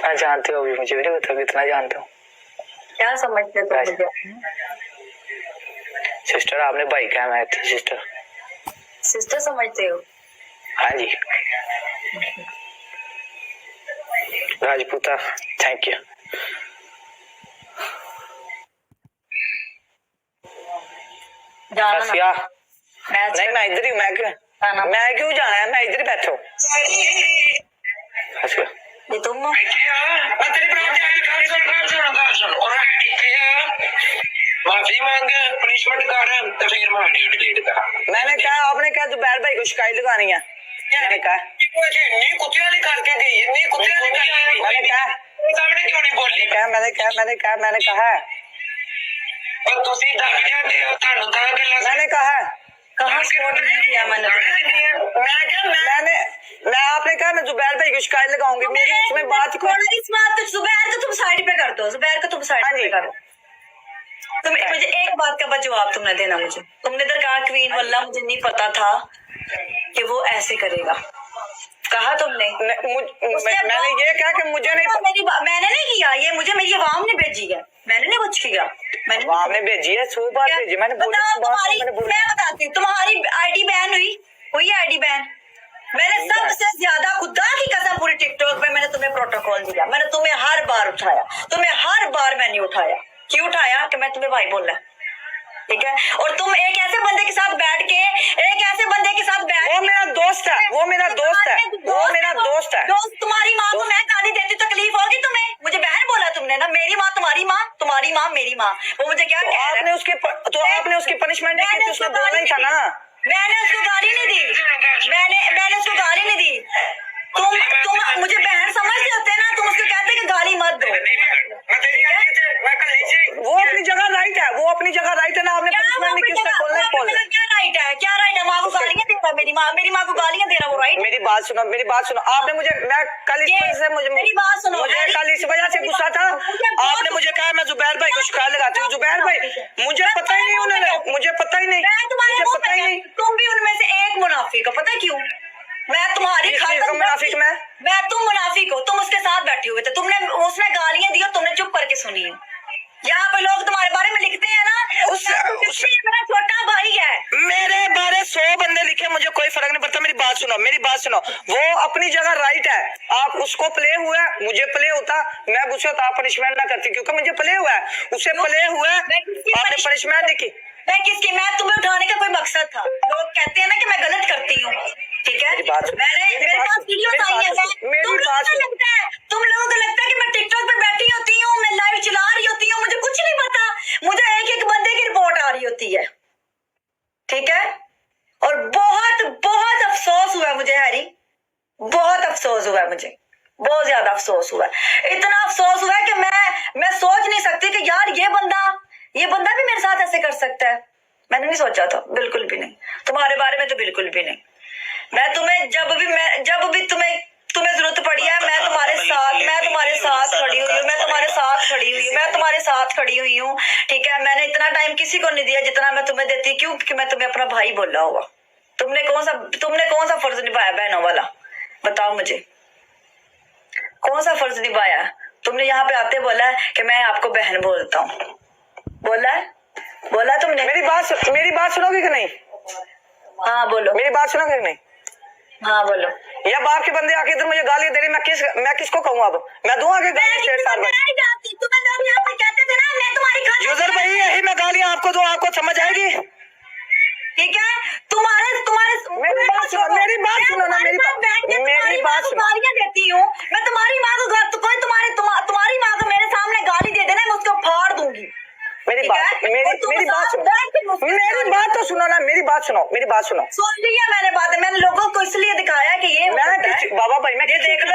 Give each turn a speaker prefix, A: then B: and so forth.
A: कितना जानते हो अभी मुझे भी नहीं पता कितना जानते हो।
B: क्या समझते तुम मुझे?
A: सिस्टर आपने भाई क्या मैं थी सिस्टर।
B: सिस्टर समझते हो?
A: हाँ जी राजपूता थैंक यू।
B: जाना ना।
A: नहीं मैं इधर ही मैं क्यों जाना है, मैं इधर ही बैठा हूँ।
B: ये तुम
C: माफी मांग पनिशमेंट कर तो फिर मैं डिलीट करा।
A: मैंने कहा आपने कहा जुबैर भाई को शिकायत लगानी है। मैंने कहा
C: नहीं कुत्तियां नहीं करके गई, नहीं कुत्तियां नहीं करके।
A: मैंने कहा
C: सामने क्यों नहीं बोली?
A: मैंने कहा
C: और तुसी डर जाते हो तानु ता गल्ला।
A: मैंने कहा
B: कहाँ सपोर्ट नहीं किया मैंने?
A: मैं आपने कहा मैं जुबैर भाई को शिकायत लगाऊंगी। मेरी उसमें बात को
B: इस बात तो जुबैर को तुम साइड पे कर दो, जुबैर को तुम साइड पे कर दो। तुम मुझे एक बात का जवाब तुमने देना मुझे। तुमने इधर कहा क्वीन वल्ला मुझे नहीं पता था कि वो ऐसे करेगा, कहा तुमने।
A: मैंने ये कहा कि मुझे नहीं,
B: मैंने नहीं किया ये, मुझे मेरी आवाम ने भेजी है, मैंने नहीं कुछ किया।
A: आपने भेजी है 100 बार भेजी मैंने।
B: मैं बताती हूँ तुम्हारी आईडी बैन हुई आईडी बैन। मैंने सबसे ज्यादा खुदा की कसम पूरी टिकटॉक पे मैंने तुम्हें प्रोटोकॉल दिया, मैंने तुम्हें हर बार उठाया, तुम्हें हर बार मैंने उठाया। क्यों उठाया? कि मैं तुम्हें भाई बोलना, ठीक है। और तुम एक ऐसे बंदे के साथ बैठ के वो
A: मेरा दोस्त है, वो मेरा दोस्त है, वो मेरा दोस्त है।
B: दोस्त तुम्हारी माँ को मैं गाली देती तकलीफ होगी तुम्हें? मुझे बहन बोला तुमने ना, मेरी माँ तुम्हारी माँ मेरी माँ। वो मुझे क्या कह रहा है?
A: आपने उसकी पनिशमेंट नहीं की थी, उसने बोलना ही था ना।
B: मैंने उसको गाली नहीं दी, मैंने उसको गाली नहीं दी। तुम मुझे बहन समझते होते ना, तुम उसको कहते कि गाली मत दो।
A: वो अपनी जगह राइट है, वो अपनी जगह राइट है ना। आपने पनिशमेंट नहीं की, उसने बोलना ही बोलना।
B: क्या राइट है? माँ को गालियां दे रहा, मेरी माँ को गालियां दे रहा, वो राइट?
A: मेरी बात सुनो। आपने मैं कल इस वजह से
B: मेरी बात सुनो,
A: मुझे कल इस वजह से गुस्सा था। आपने मुझे कहा मैं जुबैर भाई को शिकायत लगाती हूँ। जुबैर भाई मुझे पता ही नहीं, उन्होंने मुझे पता ही नहीं, मुझे पता ही नहीं।
B: तुम भी उनमें से एक मुनाफिक हो, पता क्यों? मैं तुम्हारी
A: मुनाफिक मैं
B: तुम मुनाफिक हो, तुम उसके साथ बैठे हुए थे, उसने गालियां दी और तुमने चुप करके सुनी है। यहाँ पे लोग तुम्हारे बारे में लिखते हैं ना, मेरा छोटा भाई है।
A: मेरे बारे 100 बंदे लिखे, मुझे कोई फर्क नहीं पड़ता। मेरी बात सुनो। वो अपनी जगह राइट है। आप उसको प्ले हुआ, मुझे प्ले होता, मैं गुस्से होता, आप पनिशमेंट ना करती, क्योंकि मुझे प्ले हुआ है, उसे प्ले हुआ है, आपने पनिशमेंट नहीं की।
B: मैं तुम्हें उठाने का कोई मकसद था। लोग कहते हैं ना कि मैं गलत करती हूँ, ठीक है। मेरे पास वीडियोस आई है। तुम लोगों को लगता है कि मैं टिकटॉक पे बैठी होती हूँ, मैं लाइव चला रही होती हूँ, मुझे कुछ नहीं पता। मुझे एक बंदे की रिपोर्ट आ रही होती है, ठीक है। और बहुत अफसोस हुआ मुझे हैरी, बहुत अफसोस हुआ मुझे, बहुत ज्यादा अफसोस हुआ। इतना अफसोस हुआ कि मैं सोच नहीं सकती कि यार ये बंदा भी मेरे साथ ऐसे कर सकता है। मैंने नहीं सोचा था, बिल्कुल भी नहीं। तुम्हारे बारे में तो बिल्कुल भी नहीं। मैं तुम्हें जब भी तुम्हें जरूरत पड़ी है, मैं तुम्हारे साथ खड़ी हुई हूँ, ठीक है। मैंने इतना टाइम किसी को नहीं दिया जितना मैं तुम्हें देती। क्यों? क्योंकि मैं तुम्हें अपना भाई बोला हुआ। तुमने कौन सा फर्ज निभाया बहनों वाला? बताओ मुझे, कौन सा फर्ज निभाया? तुमने यहाँ पे आते बोला कि मैं आपको बहन बोलता हूँ, बोला तुमने।
A: मेरी बात सुनोगे कि नहीं?
B: हाँ बोलो।
A: मेरी बात सुनोगे कि नहीं?
B: हाँ बोलो।
A: या बाप के बंदे आके इधर मुझे गाली दे रही, मैं किसको कहूँ? अब मैं दूं आगे गाली? यूजर भाई यही मैं गालियां आपको दूं, आपको समझ आएगी?
B: ठीक है। तुम्हारे
A: मेरी बात सुनो ना, मेरी बात सुनो।
B: गालियां देती हूँ मैं तुम्हारी माँ को, कोई तुम्हारी माँ को मेरे सामने गाली दे देना, मैं उसको फाड़ दूंगी।
A: मेरी बात तो सुनो ना, मेरी बात सुनो।
B: सुन लिया मैंने बात। मैंने लोगों को इसलिए दिखाया कि ये
A: बाबा भाई मैं
B: ये देख लो